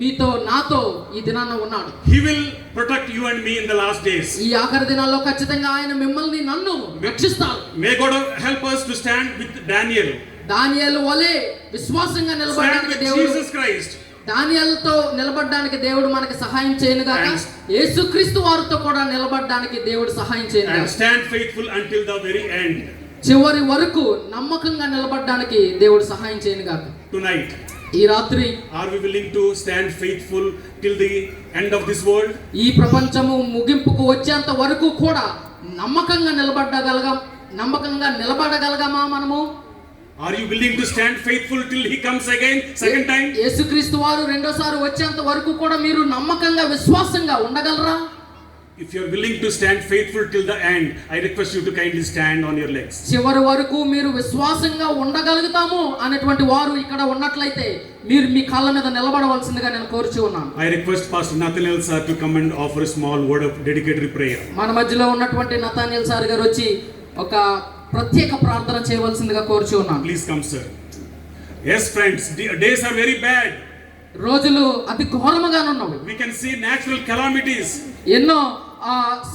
మీతో నాతో ఈ దినాన ఉన్నాడు. He will protect you and me in the last days. ఈ ఆఖరి దినాల్లో ఖచ్చితంగా ఆయన మిమ్మల్ని నన్ను రక్షిస్తాడు. May God help us to stand with Daniel, దానియేలు వలె విశ్వాసంగా stand నిలబడడానికి with దేవుడు, Jesus Christ, దానియేలుతో నిలబడడానికి దేవుడు మనకి సహాయం చేయనుగాక, యేసుక్రీస్తు వారితో కూడా నిలబడడానికి దేవుడు సహాయం and చేయనుగాక. stand faithful until the very end. చివరి వరకు నమ్మకంగా నిలబడడానికి దేవుడు సహాయం చేయనుగాక. Tonight, ఈ రాత్రి are we willing to stand faithful till the end of this world? ఈ ప్రపంచము ముగింపుకు వచ్చేంత వరకు కూడా నమ్మకంగా నిలబడగలగమా మనము? Are you willing to stand faithful till he comes again, second time? యేసుక్రీస్తు వారు రెండోసారి వచ్చేంత వరకు కూడా మీరు నమ్మకంగా విశ్వాసంగా ఉండగలరా? If you are willing to stand faithful till the end, I request you to kindly stand on your legs. చివరి వరకు మీరు విశ్వాసంగా ఉండగలుగుతాము అనేటువంటి వారు ఇక్కడ ఉన్నట్లయితే మీరు మీ కాళ్ళ మీద నిలబడవలసిందిగా నేను కోరుచూ ఉన్నాను. I request Pastor Nathaniel sir to come and offer a small word of dedicatory prayer. మన మధ్యలో ఉన్నటువంటి నతానియల్ సార్ గారు వచ్చి ఒక ప్రత్యేక ప్రార్థన చేయవలసిందిగా కోరుచూ ఉన్నాను. Please come, sir. Yes, friends, days are very bad. రోజులు అతి ఘోరముగా ఉన్నవి. We can see natural calamities. ఎన్నో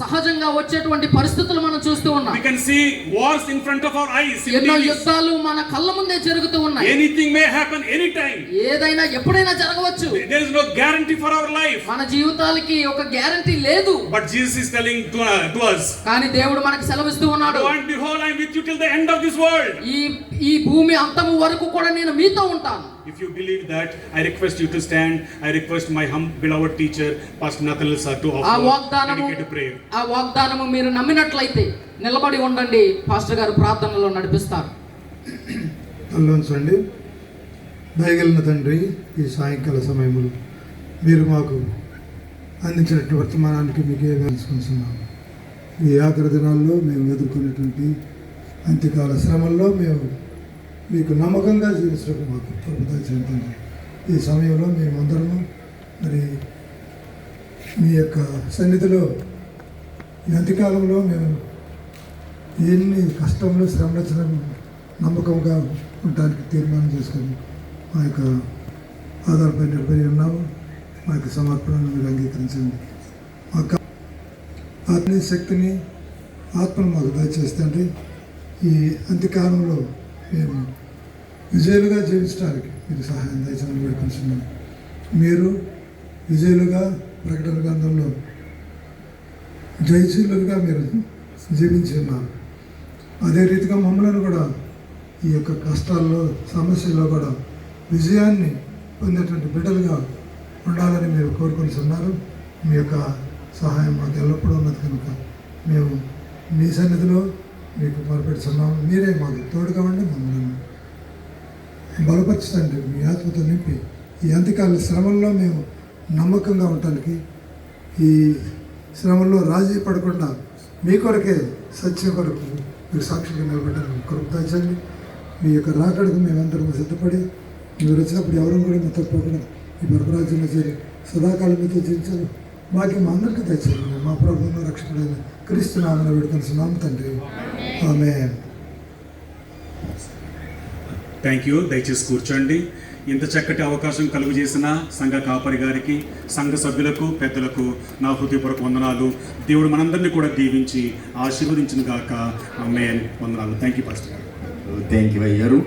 సహజంగా వచ్చేటువంటి పరిస్థితులు మనం చూస్తూ ఉన్నాం. We can see wars in front of our eyes. ఎన్నో యుద్ధాలు మన కళ్ళ ముందే జరుగుతూ ఉన్నాయి. Anything may happen anytime. ఏదైనా ఎప్పుడైనా జరగవచ్చు. There is no guarantee for our life. మన జీవితాలకి ఒక గ్యారంటీ లేదు. But Jesus is telling to us, కానీ దేవుడు మనకి సెలవిస్తూ ఉన్నాడు, and behold, I am with you till the end of this world. ఈ భూమి అంతము వరకు కూడా నేను మీతో ఉంటాను. If you believe that, I request you to stand. I request my beloved teacher, Pastor Nathaniel sir, to offer dedicated prayer. ఆ వాగ్దానము మీరు నమ్మినట్లయితే నిలబడి ఉండండి. పాస్టర్ గారు ప్రార్థనలో నడిపిస్తారు. అల్లంచండి. దయగలిగిన తండ్రి, ఈ సాయంకాల సమయంలో మీరు మాకు అందించినటువంటి వర్తమానానికి మీకే తెలుసుకుంటున్నాము. ఈ ఆఖరి దినాల్లో మేము ఎదుర్కొనేటువంటి అంత్యకాల శ్రమల్లో మేము మీకు నమ్మకంగా జీవించడం మాకు ప్రభుత్వం చెందుతుంది. ఈ సమయంలో మేమందరము మరి మీ యొక్క సన్నిధిలో ఈ అంత్యకాలంలో మేము ఎన్ని కష్టంలో శ్రమలు వచ్చినా నమ్మకంగా ఉండడానికి తీర్మానం చేసుకొని మా యొక్క ఆధారపై నిలబడి ఉన్నాము. మా యొక్క సమర్పణను మీరు అంగీకరించండి. మా ఆత్మీయ శక్తిని ఆత్మను మాకు దయచేస్తండి. ఈ అంత్యకాలంలో మేము విజయులుగా జీవించడానికి మీరు సహాయం దయచేయమని వేడుకుంటున్నాను. మీరు విజయులుగా ప్రకటన గ్రంథంలో జయశీలుగా మీరు జీవించి ఉన్నారు. అదే రీతిగా మమ్మల్ని కూడా ఈ యొక్క కష్టాల్లో సమస్యల్లో కూడా విజయాన్ని పొందేటువంటి బిడ్డలుగా ఉండాలని మీరు కోరుకుంటున్నారు. మీ యొక్క సహాయం మాకు ఎల్లప్పుడూ ఉన్నది కనుక మేము మీ సన్నిధిలో మీకు మొరపెడుతున్నాము. మీరే మాకు తోడుగా ఉండి మమ్మల్ని బలపరచండి. మీ ఆత్మతో నింపి ఈ అంత్యకాల శ్రమల్లో మేము నమ్మకంగా ఉండటానికి, ఈ శ్రమల్లో రాజీ పడకుండా మీ కొరకే సత్యం కొరకు మీరు సాక్షిగా నిలబెట్టాలని కృపదాచండి. మీ యొక్క రాకడకు మేమందరం సిద్ధపడి మీరు వచ్చినప్పుడు ఎవరు కూడా మీతో పోకుండా ఈ పరమరాజ్యంలో చేరి సదాకాలం మీతో జీవించాలి. మాకు మా అందరికీ తెచ్చారు. మా ప్రభువును రక్షకుడైన క్రీస్తు నామమున వేడుకొనుచున్నాము తండ్రి. ఆమేన్. Thank you. దయచేసి కూర్చోండి. ఇంత చక్కటి అవకాశం కలుగు చేసిన సంఘ కాపరి గారికి, సంఘ సభ్యులకు, పెద్దలకు నా హృదయపూర్వక వందనాలు. దేవుడు మనందరినీ కూడా దీవించి ఆశీర్వదించిన గాక. ఆమేన్. వందనాలు. థ్యాంక్ యూ పాస్టర్ గారు. థ్యాంక్ యూ అయ్యారు.